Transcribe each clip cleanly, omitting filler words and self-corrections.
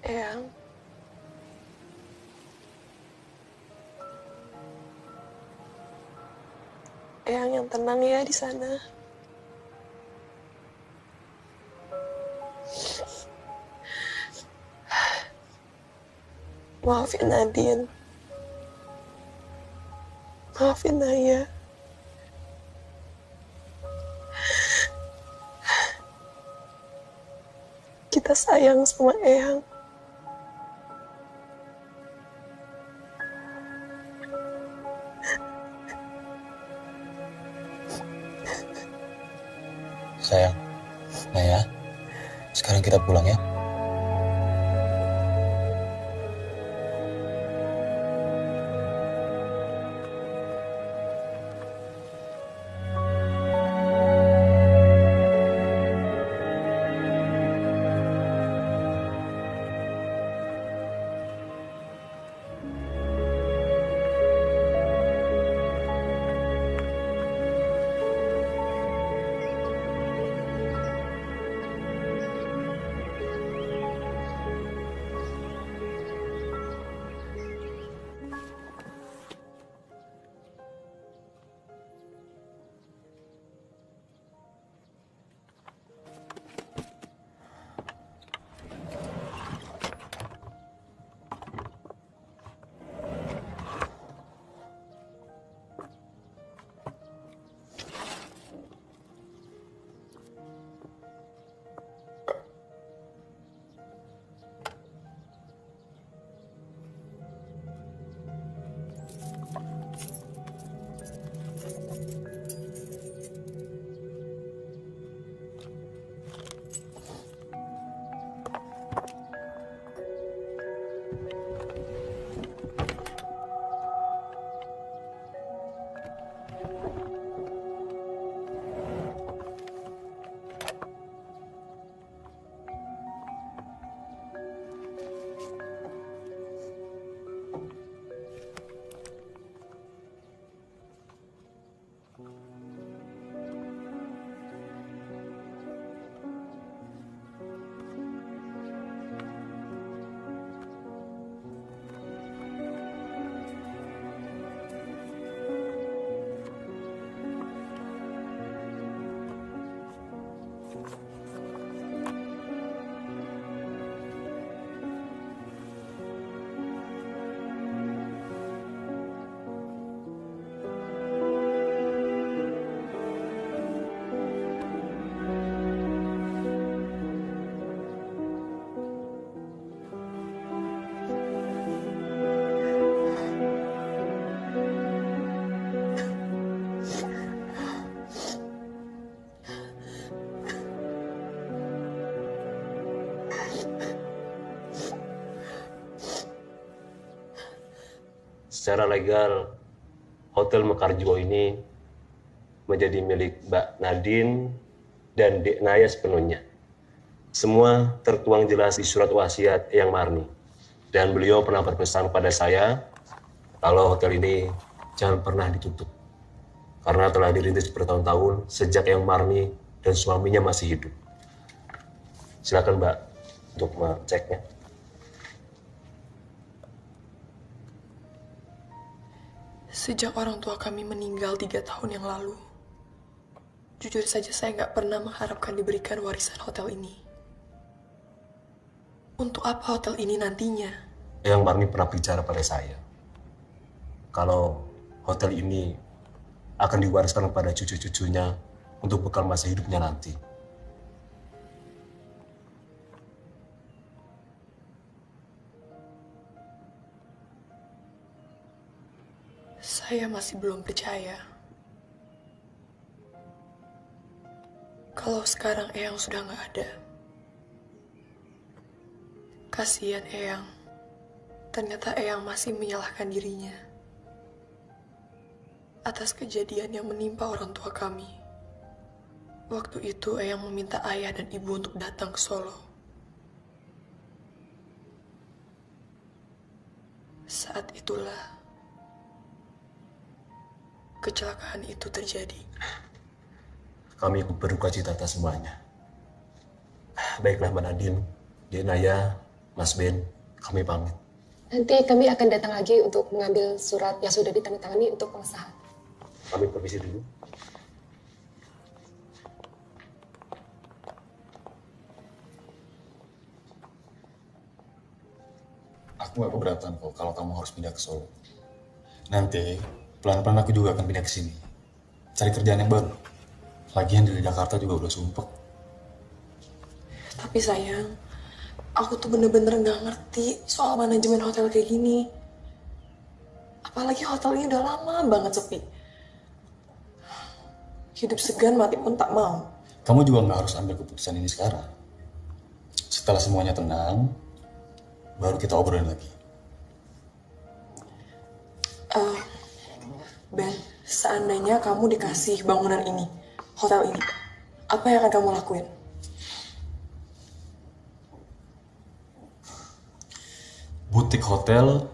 Eyang, Eyang yang tenang ya di sana. Maafin Nadine. Maafin Naya. Kita sayang sama Eyang. Sayang, Naya, sekarang kita pulang ya. Secara legal, Hotel Mekarjo ini menjadi milik Mbak Nadine dan Dek Naya sepenuhnya. Semua tertuang jelas di surat wasiat Eyang Marni. Dan beliau pernah berpesan kepada saya kalau hotel ini jangan pernah ditutup. Karena telah dirintis bertahun-tahun sejak Eyang Marni dan suaminya masih hidup. Silakan Mbak untuk mengeceknya. Sejak orang tua kami meninggal 3 tahun yang lalu, jujur saja saya nggak pernah mengharapkan diberikan warisan hotel ini. Untuk apa hotel ini nantinya? Eyang Marni pernah bicara pada saya kalau hotel ini akan diwariskan kepada cucu-cucunya untuk bekal masa hidupnya nanti. Saya masih belum percaya. Kalau sekarang Eyang sudah nggak ada. Kasihan Eyang. Ternyata Eyang masih menyalahkan dirinya atas kejadian yang menimpa orang tua kami. Waktu itu Eyang meminta ayah dan ibu untuk datang ke Solo. Saat itulah kecelakaan itu terjadi. Kami berduka cita atas semuanya. Baiklah Mbak Nadine, Dek Naya, Mas Ben, kami pamit. Nanti kami akan datang lagi untuk mengambil surat yang sudah ditandatangani untuk pengesahan. Kami permisi dulu. Aku gak keberatan kok kalau kamu harus pindah ke Solo. Nanti, pelan-pelan aku juga akan pindah ke sini. Cari kerjaan yang baru. Lagian dari Jakarta juga udah sumpek. Tapi sayang, aku tuh bener-bener gak ngerti soal manajemen hotel kayak gini. Apalagi hotel ini udah lama banget sepi. Hidup segan mati pun tak mau. Kamu juga gak harus ambil keputusan ini sekarang. Setelah semuanya tenang, baru kita obrolin lagi. Ben, seandainya kamu dikasih bangunan ini, hotel ini, apa yang akan kamu lakuin? Butik hotel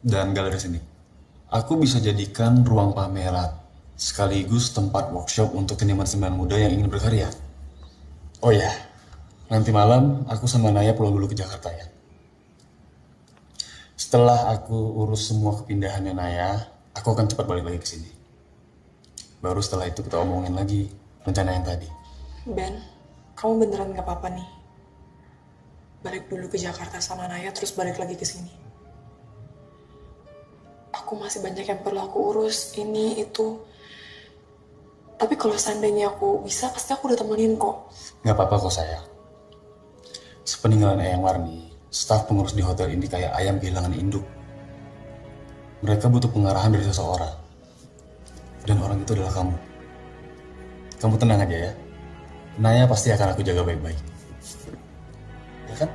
dan galeri seni. Aku bisa jadikan ruang pameran, sekaligus tempat workshop untuk seniman-seniman muda yang ingin berkarya. Oh ya, nanti malam aku sama Naya pulang dulu ke Jakarta ya. Setelah aku urus semua kepindahannya Naya, aku akan cepat balik lagi ke sini. Baru setelah itu kita omongin lagi rencana yang tadi. Ben, kamu beneran gak apa-apa nih? Balik dulu ke Jakarta sama Naya, terus balik lagi ke sini. Aku masih banyak yang perlu aku urus, ini, itu. Tapi kalau seandainya aku bisa, pasti aku udah temenin kok. Gak apa-apa kok sayang. Sepeninggalan Eyang Warni, staf pengurus di hotel ini kayak ayam kehilangan induk. Mereka butuh pengarahan dari seseorang. Dan orang itu adalah kamu. Kamu tenang aja ya. Naya pasti akan aku jaga baik-baik. Ya kan?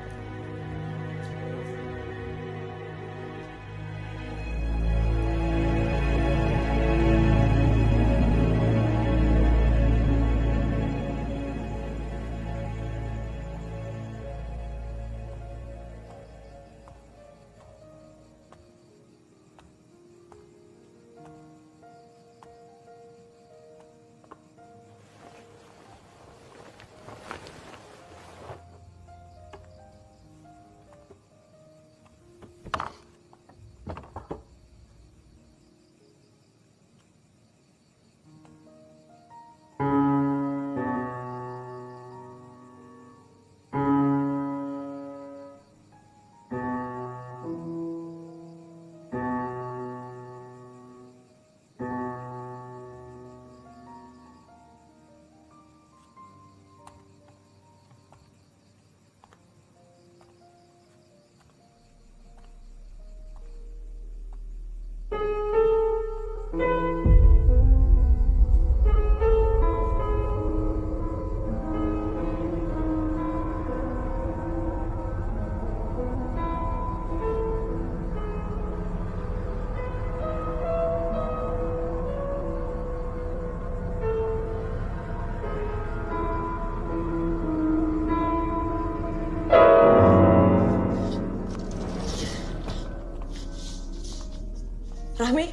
Rahmi?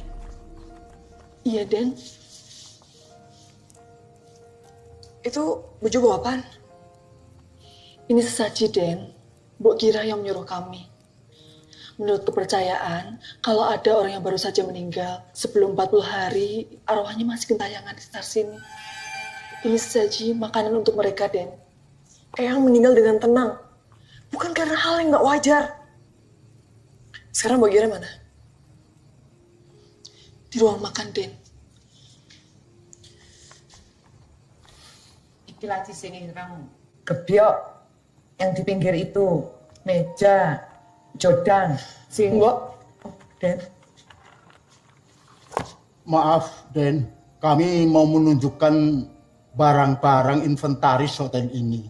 Iya, Den. Itu baju bawa apaan? Ini sesaji, Den. Mbok Kira yang menyuruh kami. Menurut kepercayaan, kalau ada orang yang baru saja meninggal, sebelum 40 hari, arwahnya masih gentayangan di sekitar sini. Ini sesaji makanan untuk mereka, Den. Eyang meninggal dengan tenang. Bukan karena hal yang gak wajar. Sekarang Mbak Kira mana? Di ruang makan, Den. Iki lagi sini sekarang gebyok yang di pinggir itu meja jodan sing Mbak. Den. Maaf, Den. Kami mau menunjukkan barang-barang inventaris hotel ini.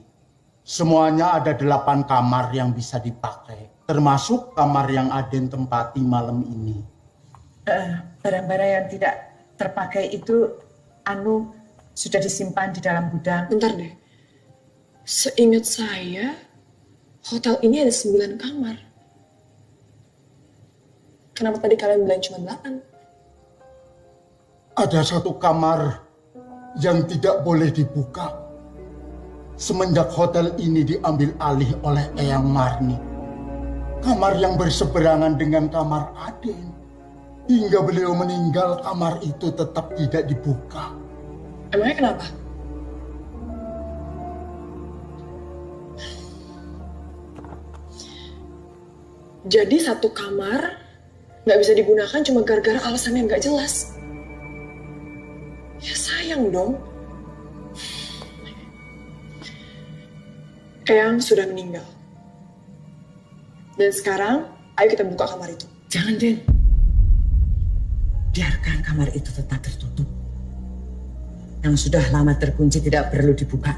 Semuanya ada 8 kamar yang bisa dipakai. Termasuk kamar yang Aden tempati malam ini. Barang-barang yang tidak terpakai itu sudah disimpan di dalam gudang. Bentar deh. Seingat saya, hotel ini ada 9 kamar. Kenapa tadi kalian bilang cuma 8? Ada 1 kamar yang tidak boleh dibuka. Semenjak hotel ini diambil alih oleh Eyang Marni. kamar yang berseberangan dengan kamar Aden. Hingga beliau meninggal, kamar itu tetap tidak dibuka. Emangnya kenapa? Jadi satu kamar nggak bisa digunakan cuma gara-gara alasan yang nggak jelas. Ya sayang dong. Eyang sudah meninggal. Dan sekarang, ayo kita buka kamar itu. Jangan, Den. Biarkan kamar itu tetap tertutup. Yang sudah lama terkunci tidak perlu dibuka.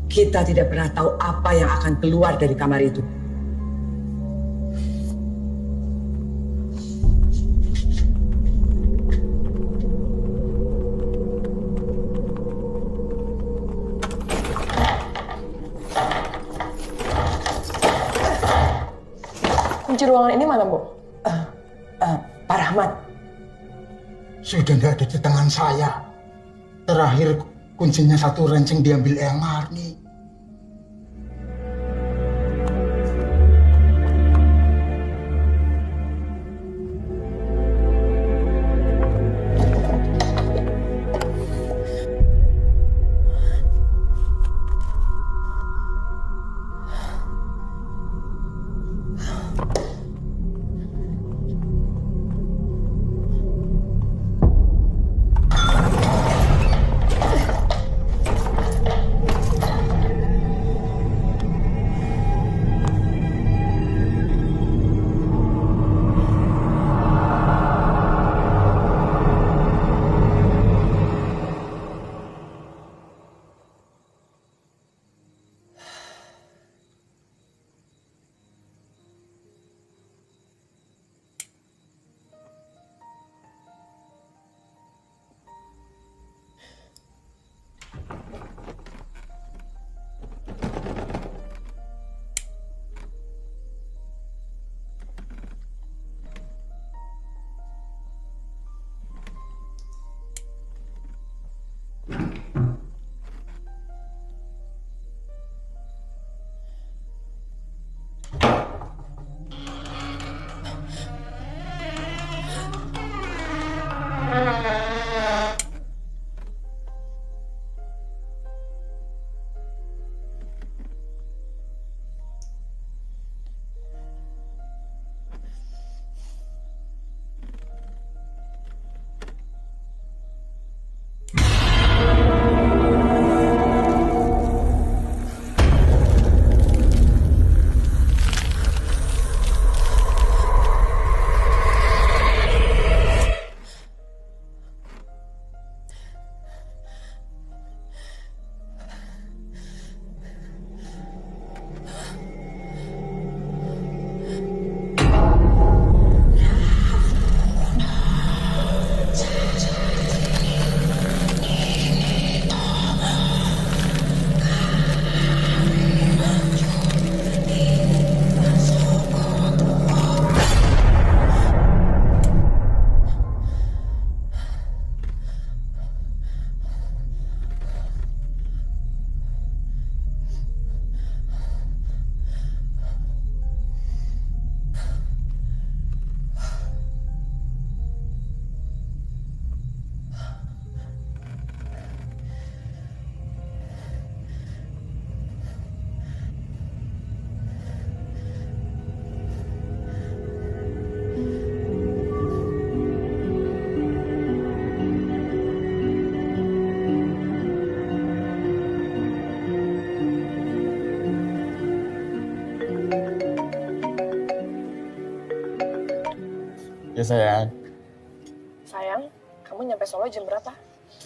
Kita tidak pernah tahu apa yang akan keluar dari kamar itu. Kunci ruangan ini mana, Bu? Pak Rahmat. Sudah tidak ada di tangan saya. Terakhir kuncinya satu renceng diambil Eyang Marni. Ya sayang, Sayang, kamu nyampe Solo jam berapa?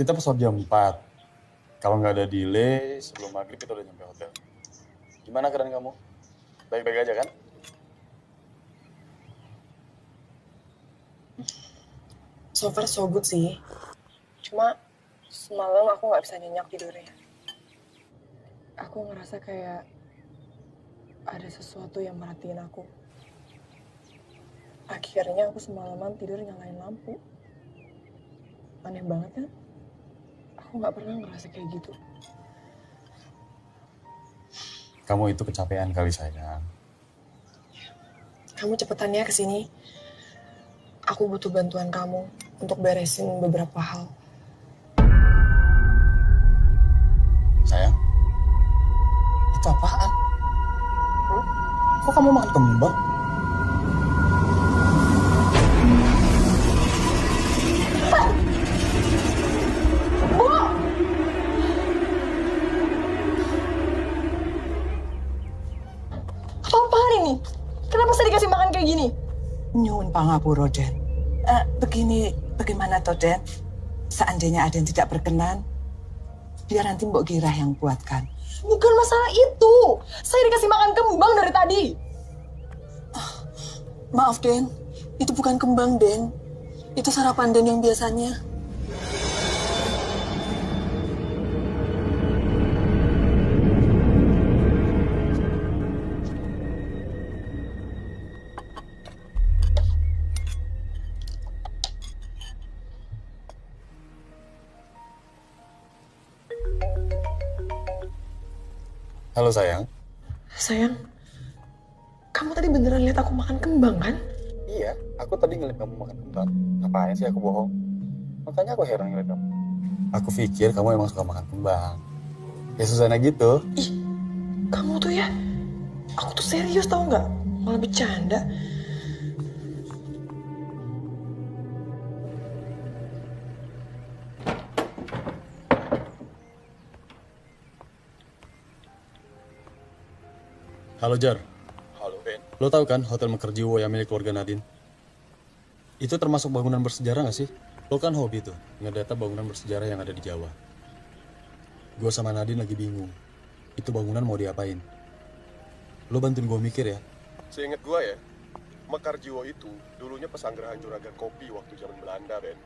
kita pesawat jam 4. Kalau nggak ada delay, sebelum maghrib kita udah nyampe hotel. Gimana keadaan kamu? Baik-baik aja kan? So far so good sih. Cuma semalam aku nggak bisa nyenyak tidurnya. Aku ngerasa kayak ada sesuatu yang merhatiin aku. Akhirnya aku semalaman tidur nyalain lampu. Aneh banget kan? Aku nggak pernah ngerasa kayak gitu. Kamu itu kecapean kali sayang. kamu cepetan ya kesini. Aku butuh bantuan kamu untuk beresin beberapa hal. Sayang, itu apaan? Kok kamu makan kembang? Apaan ini? Kenapa saya dikasih makan kayak gini? Nyuwun pangapura, Den. Begini, bagaimana toh, Den? Seandainya ada yang tidak berkenan, biar nanti Mbok Girah yang buatkan. Bukan masalah itu. Saya dikasih makan kembang dari tadi. Maaf, Den. Itu bukan kembang, Den. Itu sarapan Den yang biasanya. Halo sayang. Sayang, kamu tadi beneran lihat aku makan kembang kan? Iya, aku tadi ngeliat kamu makan kembang. Ngapain sih aku bohong? Makanya aku heran ngeliat kamu. Aku pikir kamu emang suka makan kembang. Ya Susana gitu. Ih, kamu tuh ya, aku tuh serius tau nggak? Malah bercanda. Halo Jar. Halo Ben. Lo tahu kan Hotel Mekarjiwo yang milik keluarga Nadine? Itu termasuk bangunan bersejarah nggak sih? Lo kan hobi tuh, ngedata bangunan bersejarah yang ada di Jawa. Gue sama Nadine lagi bingung. Itu bangunan mau diapain? Lo bantuin gue mikir ya. Seingat gue ya, Mekarjiwo itu dulunya pesanggrahan juragan kopi waktu zaman Belanda, Ben.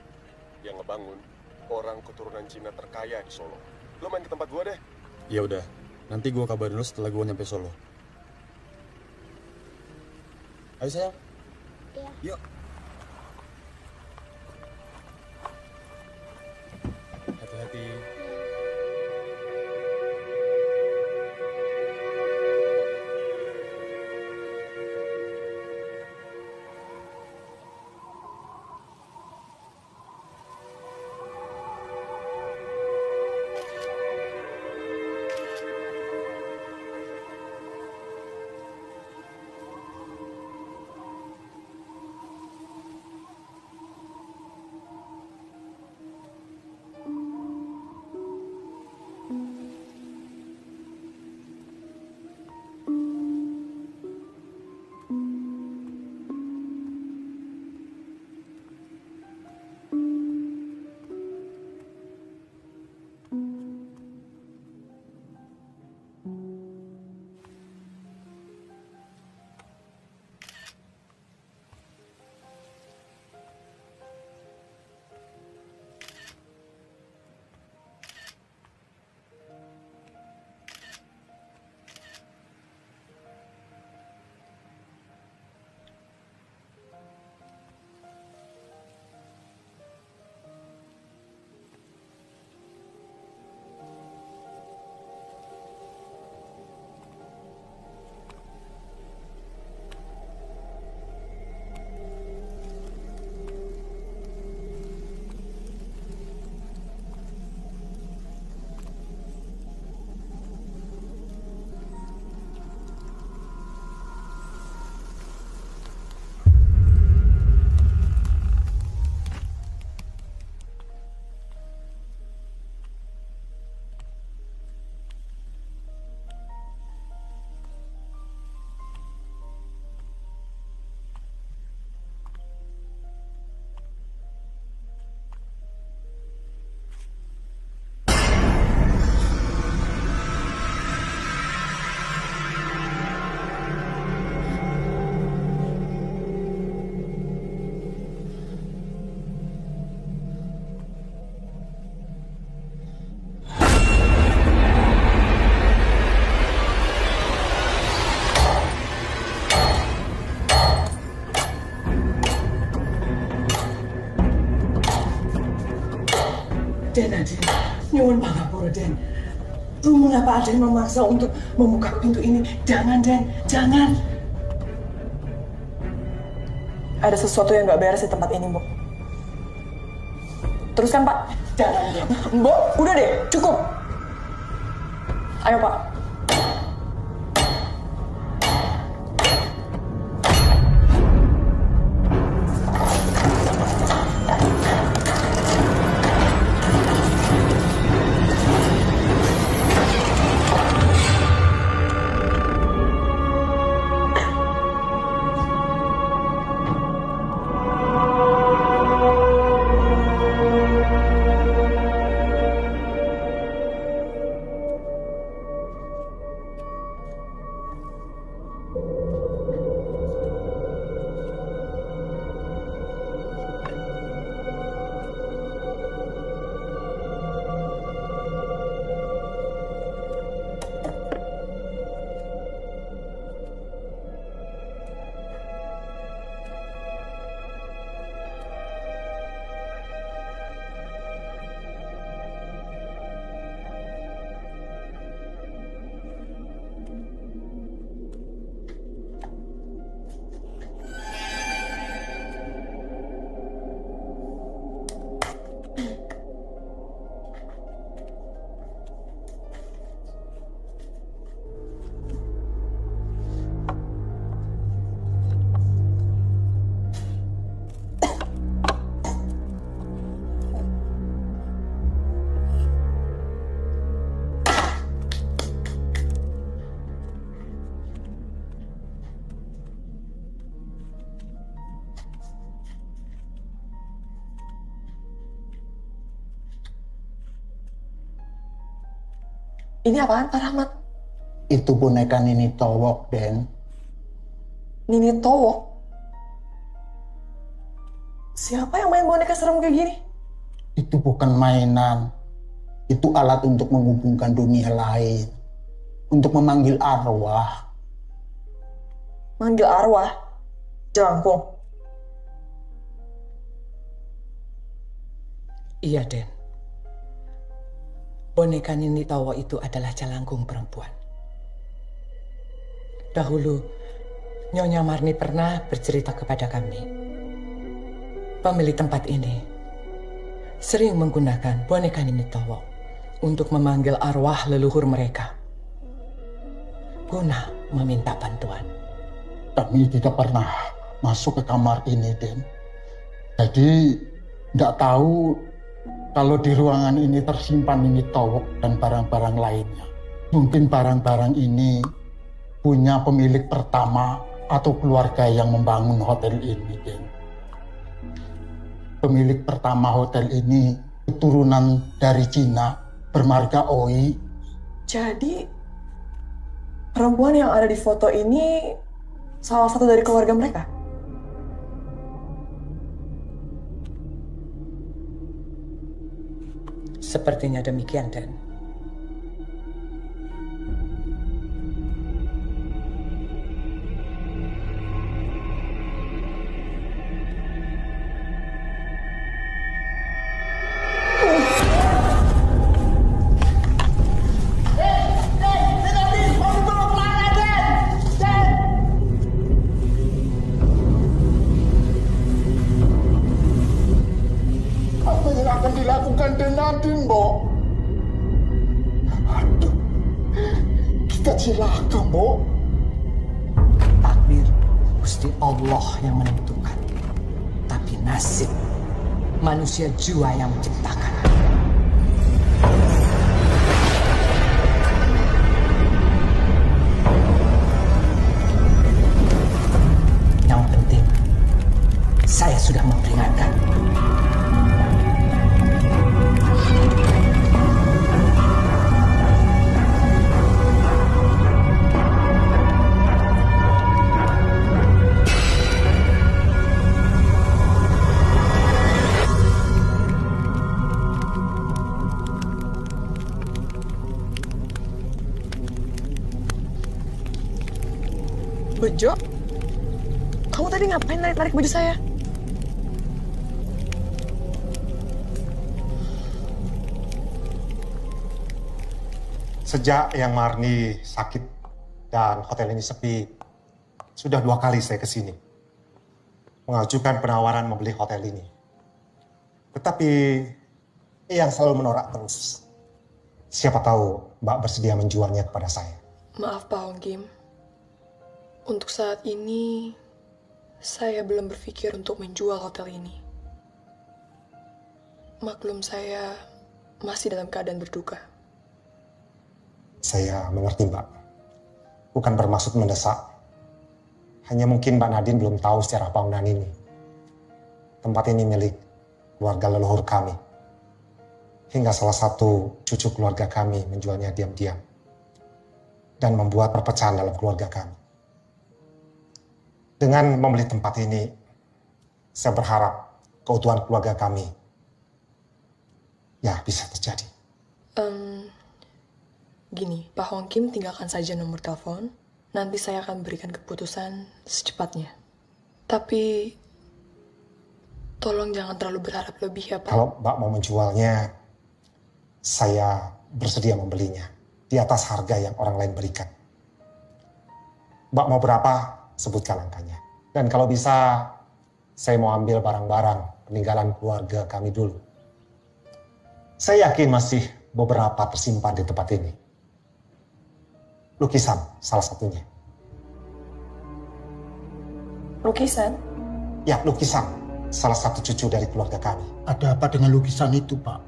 Yang ngebangun orang keturunan Cina terkaya di Solo. Lo main ke tempat gue deh. Ya udah, nanti gue kabarin lo setelah gue nyampe Solo. Ayo sayang. Iya. Yuk. Hati-hati. Den, nyuwun pangapura, Den. Mengapa ada yang memaksa untuk membuka pintu ini? Jangan, Den, jangan. ada sesuatu yang nggak beres di tempat ini, Mbok. Teruskan, Pak. Jangan, Den. Mbok, udah deh, cukup. Ayo, Pak. Ini apaan, Pak Rahmat? Itu boneka Nini Towok, Den. Nini Towok? Siapa yang main boneka serem kayak gini? Itu bukan mainan. Itu alat untuk menghubungkan dunia lain. Untuk memanggil arwah. Manggil arwah? Jelangkung? Iya, Den. Boneka Nini Tawo itu adalah jalangkung perempuan. Dahulu, Nyonya Marni pernah bercerita kepada kami. Pemilik tempat ini sering menggunakan boneka Nini Tawo untuk memanggil arwah leluhur mereka guna meminta bantuan. Kami tidak pernah masuk ke kamar ini, Den. Jadi, tidak tahu kalau di ruangan ini tersimpan Nini Towok dan barang-barang lainnya. Mungkin barang-barang ini punya pemilik pertama atau keluarga yang membangun hotel ini, Den. Pemilik pertama hotel ini keturunan dari Cina, bermarga Oi. Jadi, perempuan yang ada di foto ini salah satu dari keluarga mereka? Sepertinya demikian, Den. Apa yang akan dilakukan dengan Nadine, Mbok? Aduh, kita cilaka, Mbok. Takdir Gusti Allah yang menentukan. Tapi nasib manusia jua yang menciptakan. Yang penting, saya sudah memperingatkan. Bejo? Kamu tadi ngapain narik-narik baju saya? Sejak Yang Marni sakit dan hotel ini sepi, sudah 2 kali saya ke sini. mengajukan penawaran membeli hotel ini. Tetapi Eyang selalu menolak terus. Siapa tahu Mbak bersedia menjualnya kepada saya. Maaf Pak Hong Kim. Untuk saat ini, saya belum berpikir untuk menjual hotel ini. Maklum saya masih dalam keadaan berduka. Saya mengerti Mbak. Bukan bermaksud mendesak. Hanya mungkin Mbak Nadine belum tahu secara bangunan ini. Tempat ini milik keluarga leluhur kami. Hingga salah satu cucu keluarga kami menjualnya diam-diam. Dan membuat perpecahan dalam keluarga kami. Dengan membeli tempat ini, saya berharap keutuhan keluarga kami ya bisa terjadi. Gini, Pak Hong Kim tinggalkan saja nomor telepon. Nanti saya akan berikan keputusan secepatnya. Tapi tolong jangan terlalu berharap lebih ya Pak. Kalau Mbak mau menjualnya, saya bersedia membelinya di atas harga yang orang lain berikan. Mbak mau berapa? Sebutkan angkanya. Dan kalau bisa, saya mau ambil barang-barang peninggalan keluarga kami dulu. Saya yakin masih beberapa tersimpan di tempat ini. Lukisan salah satunya. Lukisan? Ya, lukisan. Salah satu cucu dari keluarga kami. Ada apa dengan lukisan itu, Pak?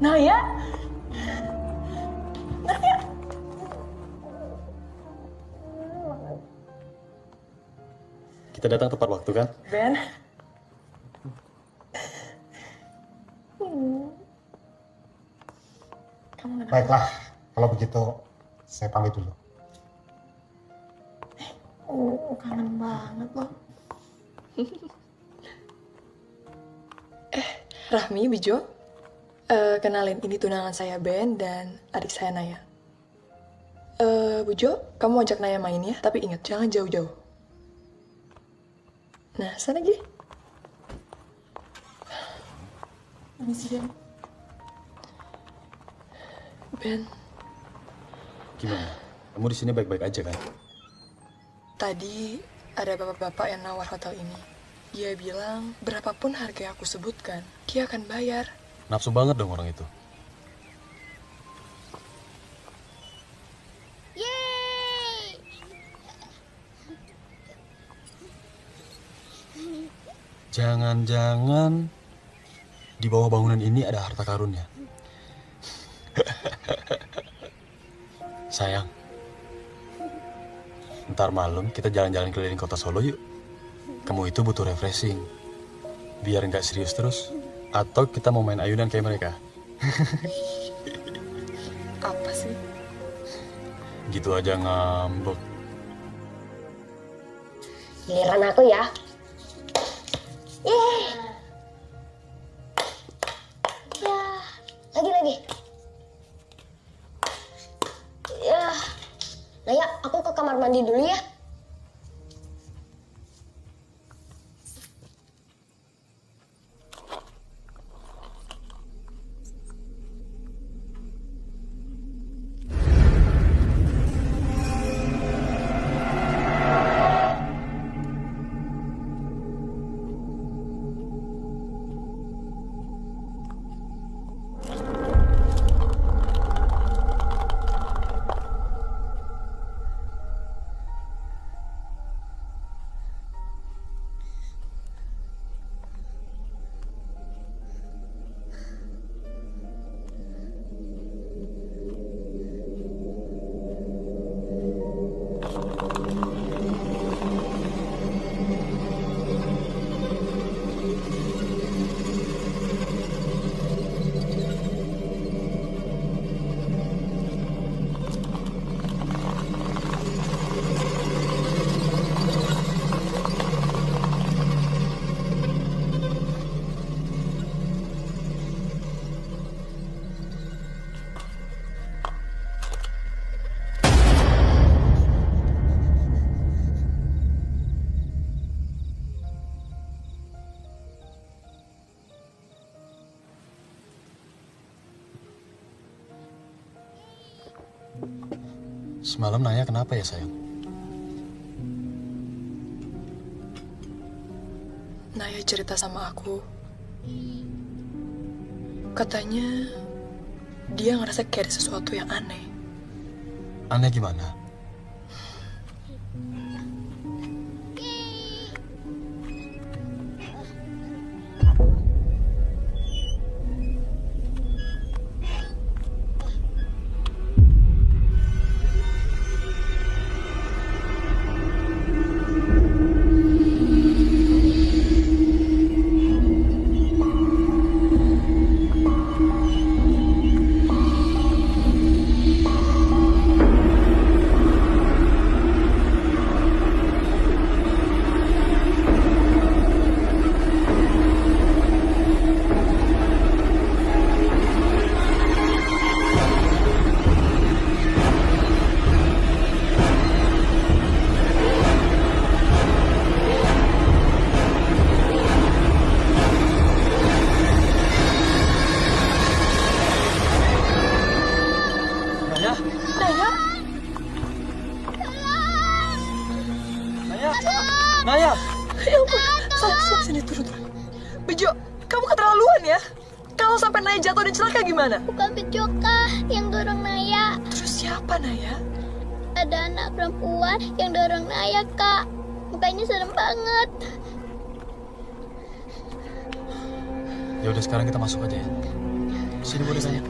Naya? Kita datang tepat waktu kan? Ben? Baiklah, kalau begitu saya pamit dulu. Kangen banget loh. Rahmi, Bijo. Kenalin, ini tunangan saya Ben dan adik saya Naya. Bujo, kamu ajak Naya main ya, tapi ingat jangan jauh-jauh. Nah, sana lagi. Permisi, Ben. Ben, Gimana? Kamu di sini baik-baik aja kan? tadi ada bapak-bapak yang nawar hotel ini. Dia bilang, berapapun harga yang aku sebutkan, dia akan bayar. Nafsu banget dong orang itu. Jangan-jangan di bawah bangunan ini ada harta karunnya. Sayang, ntar malam kita jalan-jalan keliling kota Solo yuk. Kamu itu butuh refreshing, biar nggak serius terus. Atau kita mau main ayunan kayak mereka? Apa sih? Gitu aja ngambek. Giliran aku ya. Yeay. Ya, lagi. Ya. Naya, aku ke kamar mandi dulu ya. Semalam Naya kenapa ya sayang? Naya cerita sama aku. Katanya dia ngerasa kayak ada sesuatu yang aneh. Aneh gimana? Naya! Ya ampun, sini turun. Bejo, kamu keterlaluan ya. Kalau sampai Naya jatuh dan celaka gimana? Bukan Bejo kah yang dorong Naya? Terus siapa Naya? Ada anak perempuan yang dorong Naya, Kak. Mukanya serem banget. Ya udah sekarang kita masuk aja ya. Sini boleh Naya.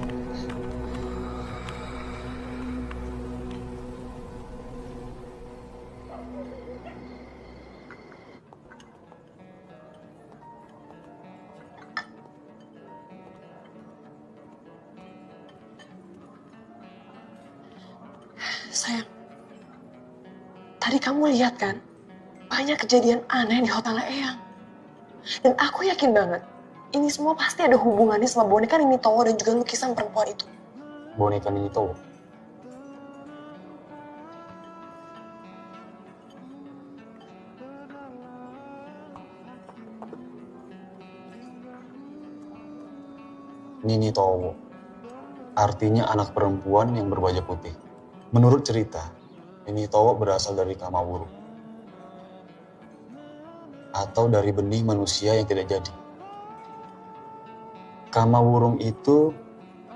Sayang, tadi kamu lihat kan, banyak kejadian aneh di hotel Eyang. Dan aku yakin banget, ini semua pasti ada hubungannya sama boneka Nini Towo dan juga lukisan perempuan itu. Boneka Nini Towo? Nini Towo, artinya anak perempuan yang berbaju putih. Menurut cerita, Nini Towo berasal dari Kamawurung. Atau dari benih manusia yang tidak jadi. Kamawurung itu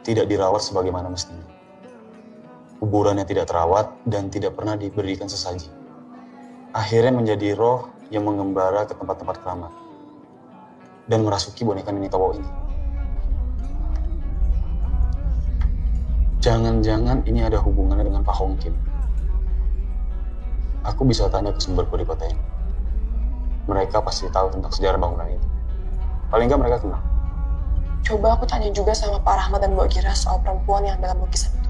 tidak dirawat sebagaimana mestinya. Kuburannya tidak terawat dan tidak pernah diberikan sesaji. Akhirnya menjadi roh yang mengembara ke tempat-tempat keramat. Dan merasuki boneka Nini Towo ini. Jangan-jangan ini ada hubungannya dengan Pak Hong Kim. Aku bisa tanya ke sumberku di kota ini. Mereka pasti tahu tentang sejarah bangunan itu. Paling nggak mereka kenal. Coba aku tanya juga sama Pak Rahmat dan Mbak Kira soal perempuan yang dalam lukisan itu.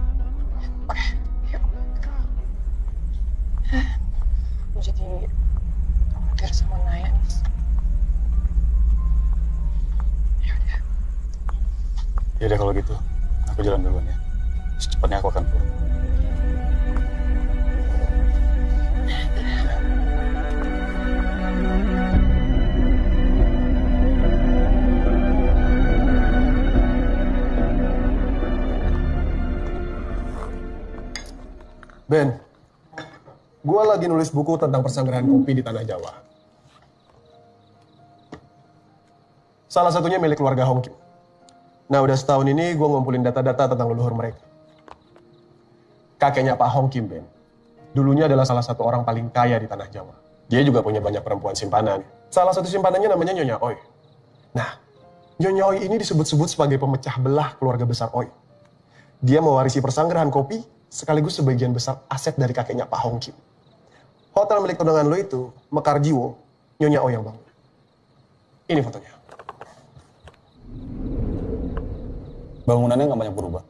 Oke, yuk. Aku jadi khawatir sama Naya nih. Yaudah kalau gitu, aku jalan duluan ya. Secepatnya aku akan pulang. Ben, gue lagi nulis buku tentang persanggrahan kopi di Tanah Jawa. Salah satunya milik keluarga Hong Kim. Nah, udah setahun ini gue ngumpulin data-data tentang leluhur mereka. Kakeknya Pak Hong Kim, Ben, dulunya adalah salah satu orang paling kaya di Tanah Jawa. Dia juga punya banyak perempuan simpanan. Salah satu simpanannya namanya Nyonya Oi. Nah, Nyonya Oi ini disebut-sebut sebagai pemecah belah keluarga besar Oi. Dia mewarisi persanggrahan kopi, sekaligus sebagian besar aset dari kakeknya Pak Hong Kim. Hotel milik tunangan lo itu, Mekar Jiwo, Nyonya Oi yang bangun. Ini fotonya. Bangunannya nggak banyak berubah.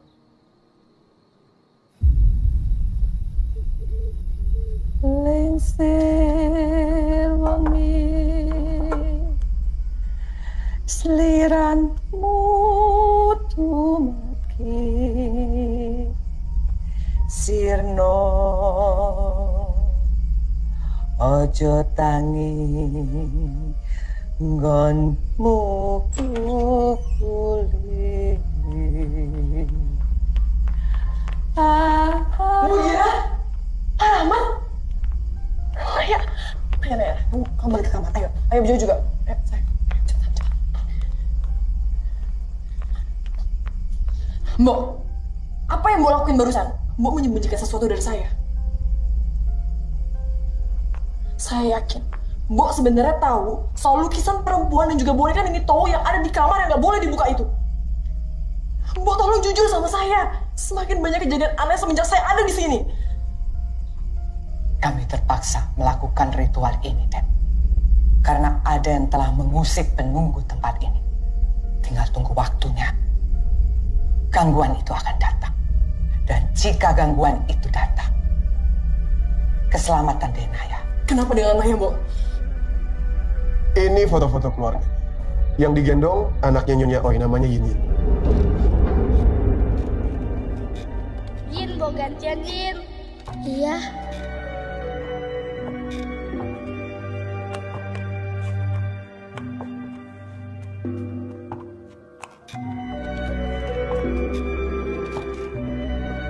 Lengsir wangi seliranmu tumaki sirno ojo tangi nggonmu kuli Bu Gira? kamar. Naya, kamu balik ke kamar. Ayo Bejo juga. Ayo, sayang. Cepat. Mbok, apa yang Mbok lakuin barusan? Mbok menyembunyikan sesuatu dari saya. Saya yakin Mbok sebenarnya tahu soal lukisan perempuan dan juga boneka Nini Towo yang ada di kamar yang nggak boleh dibuka itu. Mbok tolong jujur sama saya. Semakin banyak kejadian aneh semenjak saya ada di sini. Kami terpaksa melakukan ritual ini, Den. Karena ada yang telah mengusik penunggu tempat ini. Tinggal tunggu waktunya. Gangguan itu akan datang. Dan jika gangguan itu datang, keselamatan Denaya. Kenapa dengan Naya, Mbok? Ini foto-foto keluarga. Yang digendong anaknya Nyonya Oi, namanya Yin Yin. Yin, mau gantian, Yin. Iya.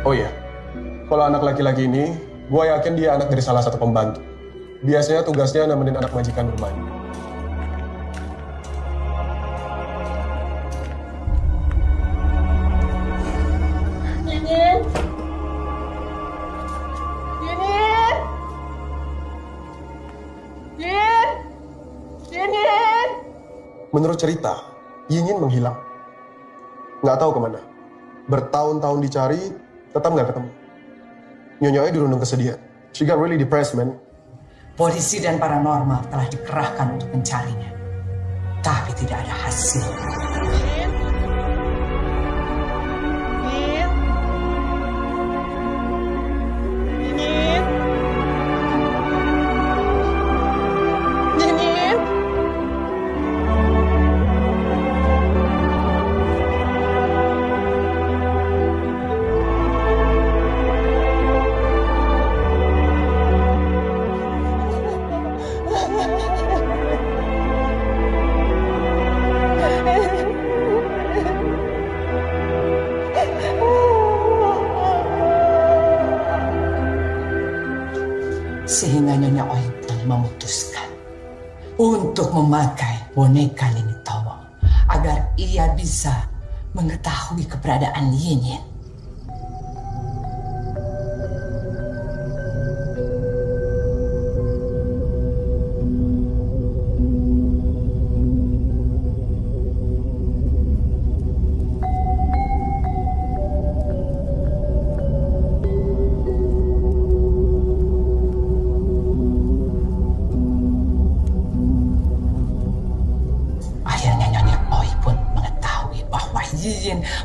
Oh iya, kalau anak laki-laki ini, gue yakin dia anak dari salah satu pembantu. Biasanya tugasnya nemenin anak majikan bermain. Menurut cerita, Yin Yin menghilang. Nggak tahu kemana. Bertahun-tahun dicari, tetap nggak ketemu. Nyonya Oi dirundung kesedihan. She got really depressed, man. Polisi dan paranormal telah dikerahkan untuk mencarinya. Tapi tidak ada hasil. Sehingga Nyonya Oi pun memutuskan untuk memakai boneka Nini Towo agar ia bisa mengetahui keberadaan Yin Yin.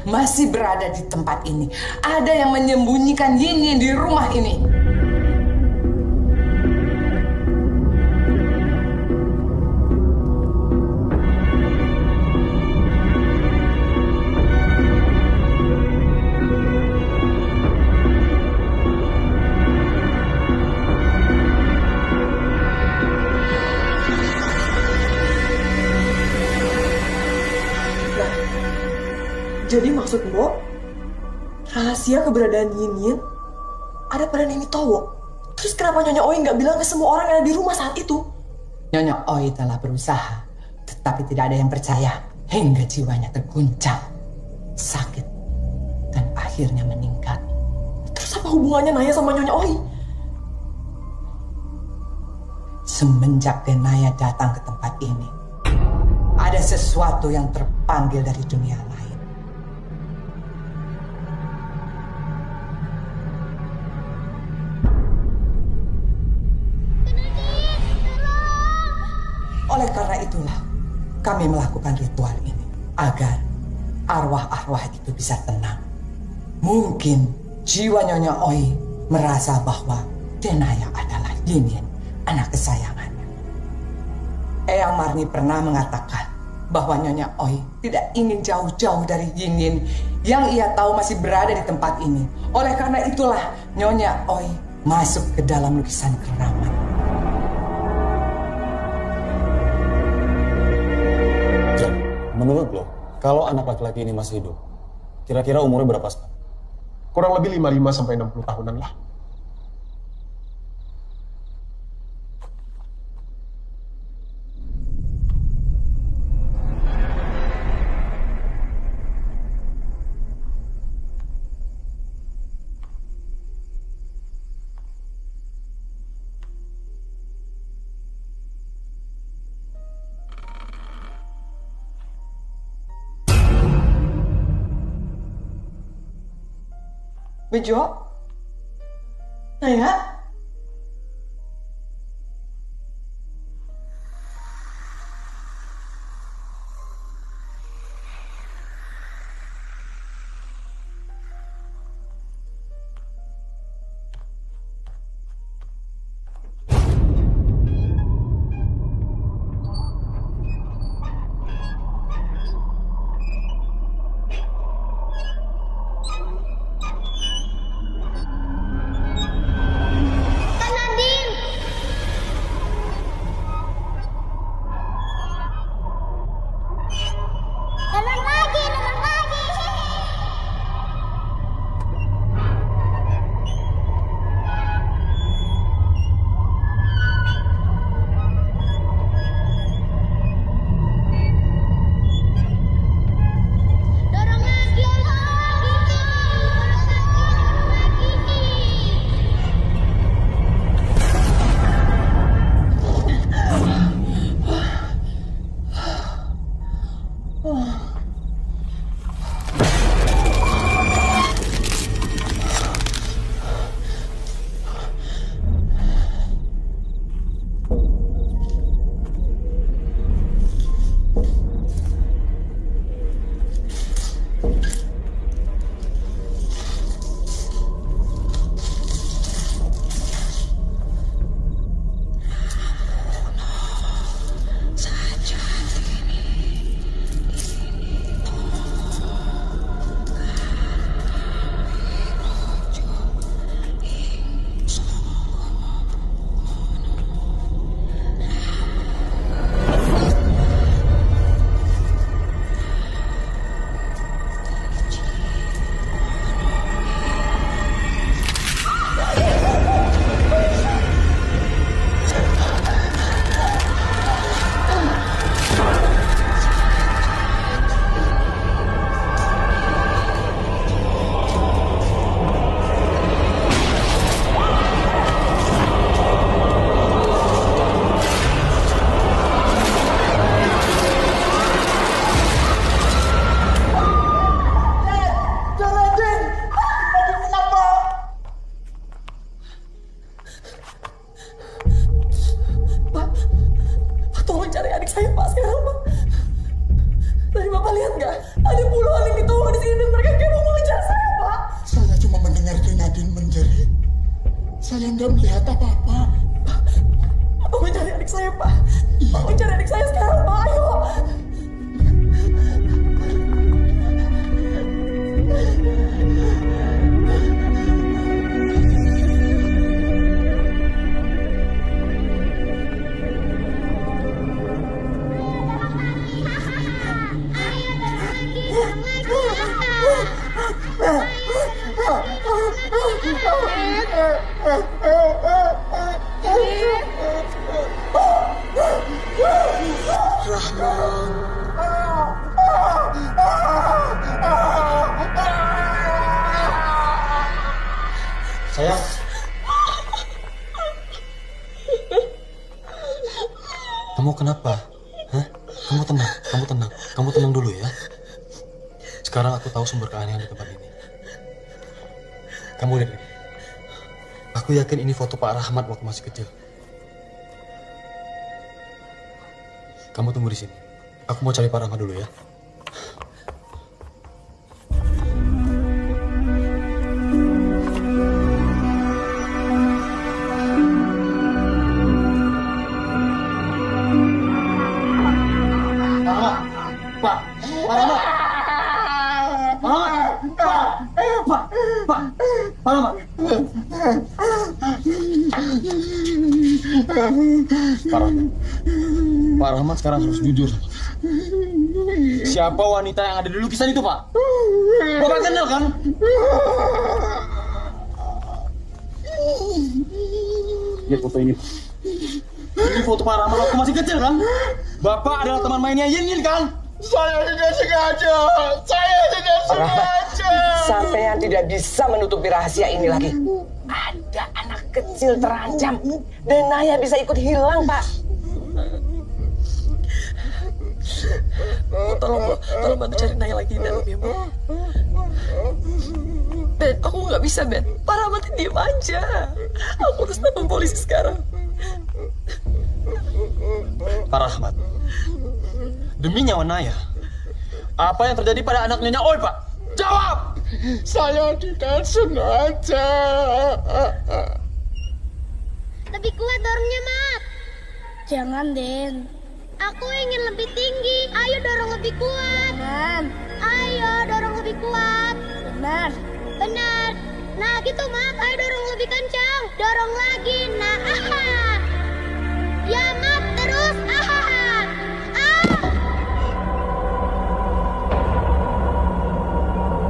Masih berada di tempat ini. Ada yang menyembunyikan Yin Yin di rumah ini. Jadi maksud Mbok, rahasia keberadaan Yin Yin ada pada Nini Towo. Terus kenapa Nyonya Oi nggak bilang ke semua orang yang ada di rumah saat itu? Nyonya Oi telah berusaha, tetapi tidak ada yang percaya hingga jiwanya terguncang, sakit, dan akhirnya meninggal. Terus apa hubungannya Naya sama Nyonya Oi? Semenjak Denaya datang ke tempat ini, ada sesuatu yang terpanggil dari dunia lain. Oleh karena itulah kami melakukan ritual ini agar arwah-arwah itu bisa tenang. Mungkin jiwa Nyonya Oi merasa bahwa Denaya adalah Yin Yin, anak kesayangannya. Eyang Marni pernah mengatakan bahwa Nyonya Oi tidak ingin jauh-jauh dari Yin Yin yang ia tahu masih berada di tempat ini. Oleh karena itulah Nyonya Oi masuk ke dalam lukisan keramat. Menurut lo, kalau anak laki-laki ini masih hidup, kira-kira umurnya berapa sekarang? Kurang lebih 55 sampai 60 tahunan lah. Bejo? Naya? Saya nggak melihat apa-apa. Tolong cari adik saya, Pak. Tolong cari adik saya sekarang, Pak. Ayo. Sayang. Kamu kenapa? Hah? Kamu tenang dulu ya. Sekarang aku tahu sumber keanehan di tempat ini. Kamu lihat ini. Aku yakin ini foto Pak Rahmat waktu masih kecil. Kamu tunggu di sini. Aku mau cari Pak Rahmat dulu ya. Pak Rahmat sekarang harus jujur. Siapa wanita yang ada di lukisan itu, Pak? Bapak kenal kan? Lihat foto ini, Pak. Ini foto Pak Rahmat waktu masih kecil kan? Bapak adalah teman mainnya Yin kan? Saya tidak sengaja. Sampai yang tidak bisa menutupi rahasia ini lagi. Ada anak kecil terancam dan Naya bisa ikut hilang, Pak. Tolong bantu cari Naya lagi di dalam ya, Bu. Ben, aku nggak bisa, Ben. Pak Rahmat diem aja. Aku harus telepon polisi sekarang. Pak Rahmat, demi nyawa Naya, apa yang terjadi pada anak Nyonya Oi, Pak? Jawab! Saya tidak sengaja. Lebih kuat dorongnya, Mat. Jangan, Den. Aku ingin lebih tinggi. Ayo dorong lebih kuat. Benar. Ayo dorong lebih kuat. Benar. Benar. Nah gitu, Mat. Ayo dorong lebih kencang. Dorong lagi. Nah, aha. Ya, Mat. Terus. Aha. Ah.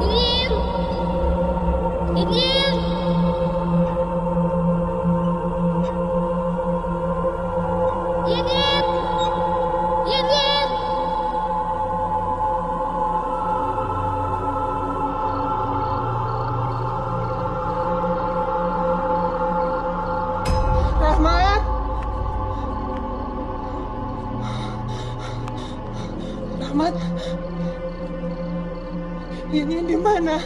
Dingin. Dingin. Dingin. Dingin. Rahmat. Rahmat. Yin di mana?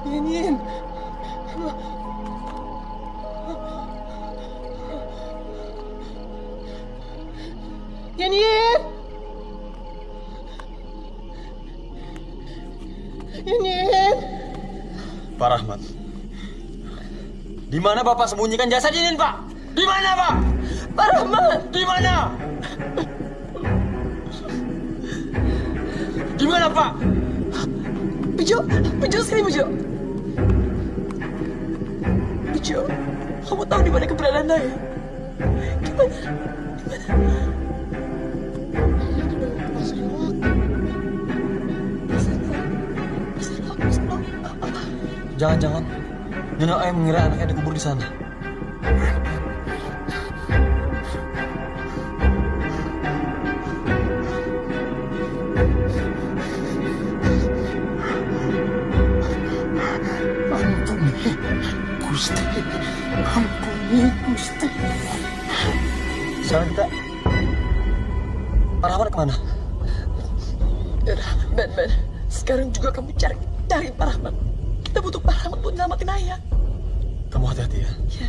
Yin. Yin. Pak Rahmat, di mana Bapak sembunyikan jasad Inin, Pak? Di mana, Pak? Pak Rahmat, di mana? Di mana, Pak? Bejo sini, Bejo. Bejo, kamu tahu di mana keberadaan Naya? Gimana? Jangan-jangan Nyonya Oi mengira anaknya dikubur di sana. Ampuni Gusti. Sekarang kita... Pak Rahmat kemana? Yaudah, Ben. Sekarang juga kamu cari Pak Rahmat. Kita butuh Pak Rahmat buat nyelamatin Naya. Kamu hati-hati ya. Iya.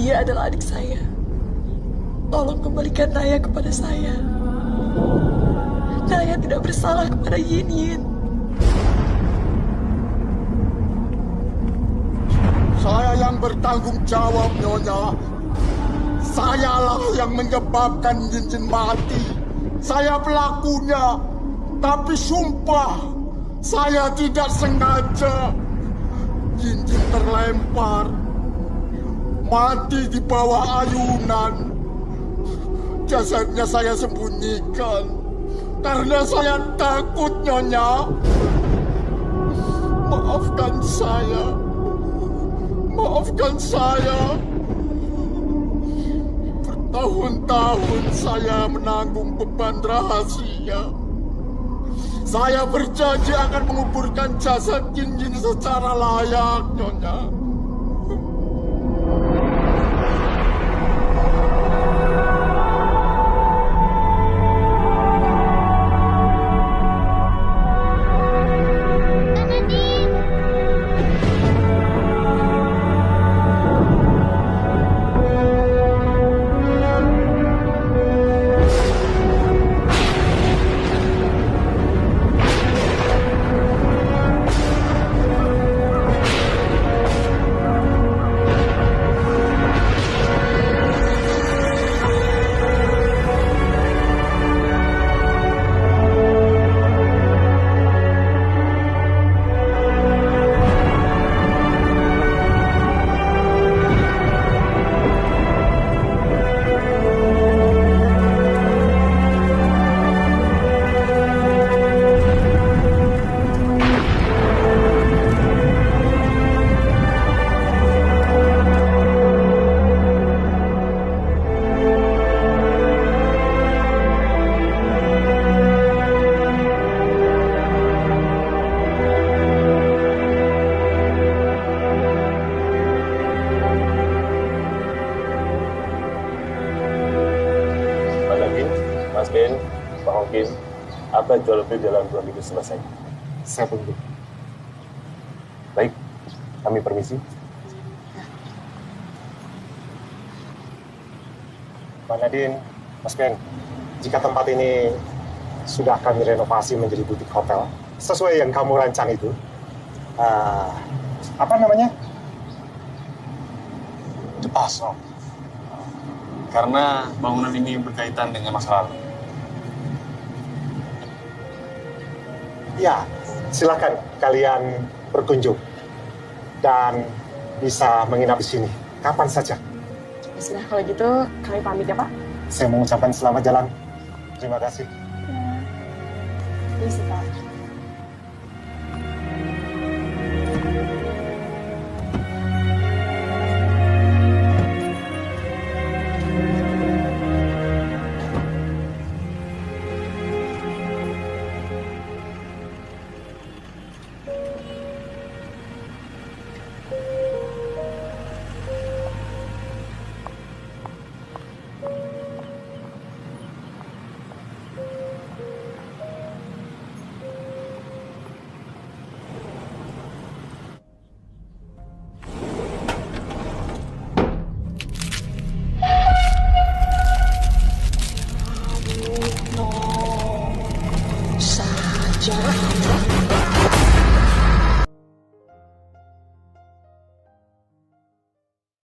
Dia adalah adik saya. Tolong kembalikan Naya kepada saya. Naya tidak bersalah kepada Yin Yin. Saya yang bertanggung jawab, Nyonya. Sayalah yang menyebabkan Yin Yin mati. Saya pelakunya. Tapi sumpah, saya tidak sengaja. Yin Yin terlempar. Mati di bawah ayunan. Jasadnya saya sembunyikan. Karena saya takut, Nyonya. Maafkan saya. Maafkan saya. Bertahun-tahun saya menanggung beban rahasia. Saya berjanji akan menguburkan jasad Yin Yin secara layak, Nyonya. yakin apa jual beli dalam 2 minggu selesai. Saya tunggu. Baik, kami permisi. Mbak Nadine, Mas Ben, jika tempat ini sudah kami renovasi menjadi butik hotel, sesuai yang kamu rancang itu, apa namanya? The Paso. Karena bangunan ini berkaitan dengan masa lalu. Ya, silakan kalian berkunjung dan bisa menginap di sini kapan saja. Sudah, kalau gitu kami pamit ya, Pak. Saya mengucapkan selamat jalan. Terima kasih. Bisa, Pak. Saja.